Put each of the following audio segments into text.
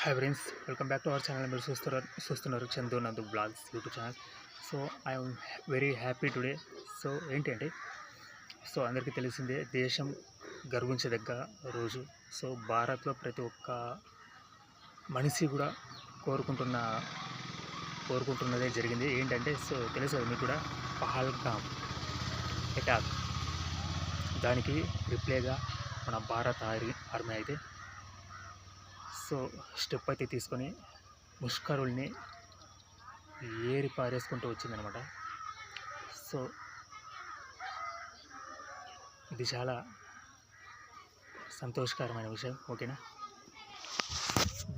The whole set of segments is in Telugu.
Hi friends, welcome back to our channel. మీరు చూస్తున్నారు Chandu Nandu blogs YouTube channel. So I'm very happy today. So ఏంటంటే అందరికీ తెలిసిందే, దేశం గర్వించదగ్గ రోజు. సో భారత్లో ప్రతి ఒక్క మనిషి కూడా కోరుకుంటున్నదే జరిగింది. ఏంటంటే తెలుసు కదా మీకు కూడా, పహల్గామ్ అటాక్. దానికి రిప్లైగా మన భారత ఆర్మీ అయితే స్టెప్ అయితే తీసుకొని ముష్కరుల్ని ఏరి పారేసుకుంటూ వచ్చిందనమాట. ఇది చాలా సంతోషకరమైన విషయం. ఓకేనా,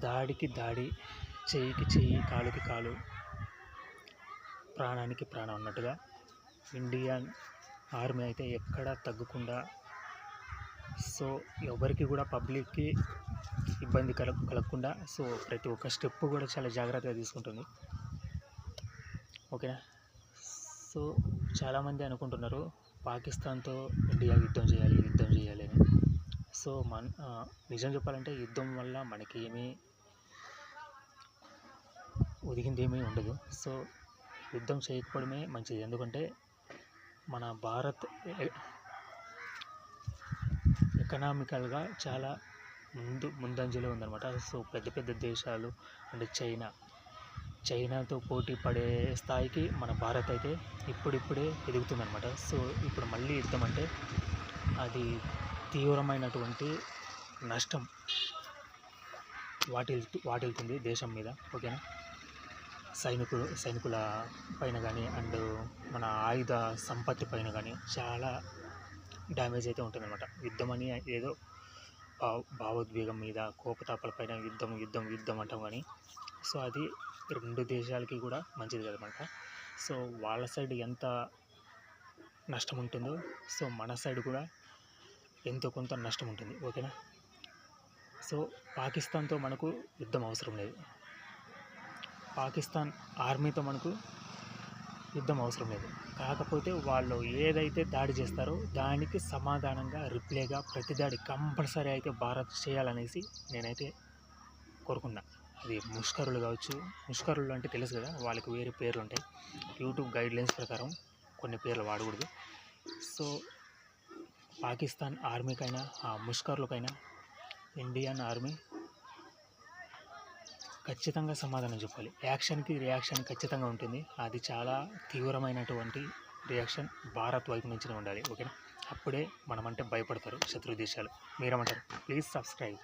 దాడికి దాడి, చెయ్యికి చెయ్యి, కాలుకి కాలు, ప్రాణానికి ప్రాణం అన్నట్టుగా ఇండియన్ ఆర్మీ అయితే ఎక్కడా తగ్గకుండా ఎవరికి కూడా పబ్లిక్కి ఇబ్బంది కలగకుండా ప్రతి ఒక్క స్టెప్ కూడా చాలా జాగ్రత్తగా తీసుకుంటుంది. ఓకేనా, చాలామంది అనుకుంటున్నారు పాకిస్తాన్తో ఇండియా యుద్ధం చేయాలి అని. నిజం చెప్పాలంటే యుద్ధం వల్ల మనకి ఒదిగింది ఏమీ ఉండదు. యుద్ధం చేయకపోవడమే మంచిది. ఎందుకంటే మన భారత్ ఎకనామికల్గా చాలా ముందంజలో ఉందన్నమాట. పెద్ద పెద్ద దేశాలు అంటే చైనాతో పోటీ పడే స్థాయికి మన భారత్ అయితే ఇప్పుడిప్పుడే ఎదుగుతుందన్నమాట. ఇప్పుడు మళ్ళీ యుద్ధం అంటే అది తీవ్రమైనటువంటి నష్టం వాటిల్తుంది దేశం మీద. ఓకేనా, సైనికుల పైన కానీ అండ్ మన ఆయుధ సంపత్తి పైన కానీ చాలా డ్యామేజ్ అయితే ఉంటుందన్నమాట. యుద్ధం అని ఏదో భావోద్వేగం మీద, కోపతాపాల పైన యుద్ధం అంటాం కానీ అది రెండు దేశాలకి కూడా మంచిది కదనమాట. వాళ్ళ సైడ్ ఎంత నష్టం ఉంటుందో మన సైడ్ కూడా ఎంతో కొంత నష్టం ఉంటుంది. ఓకేనా, పాకిస్తాన్తో మనకు యుద్ధం అవసరం లేదు, పాకిస్తాన్ ఆర్మీతో మనకు యుద్ధం అవసరం లేదు. కాకపోతే వాళ్ళు ఏదైతే దాడి చేస్తారో దానికి సమాధానంగా రిప్లైగా ప్రతి దాడి కంపల్సరీ అయితే భారత్ చేయాలనేసి నేనైతే కోరుకున్నా. అది ముష్కరులు కావచ్చు. ముష్కరులు అంటే తెలుసు కదా, వాళ్ళకి వేరే పేర్లు ఉంటాయి. యూట్యూబ్ గైడ్లైన్స్ ప్రకారం కొన్ని పేర్లు వాడకూడదు. పాకిస్తాన్ ఆర్మీకైనా ఆ ముష్కరులకైనా ఇండియన్ ఆర్మీ ఖచ్చితంగా సమాధానం చెప్పాలి. యాక్షన్కి రియాక్షన్ ఖచ్చితంగా ఉంటుంది. అది చాలా తీవ్రమైనటువంటి రియాక్షన్ భారత్ వైపు నుంచి ఉండాలి. ఓకేనా, అప్పుడే మనమంటే భయపడతారు శత్రు దేశాలు. మీరేమంటారు? Please subscribe.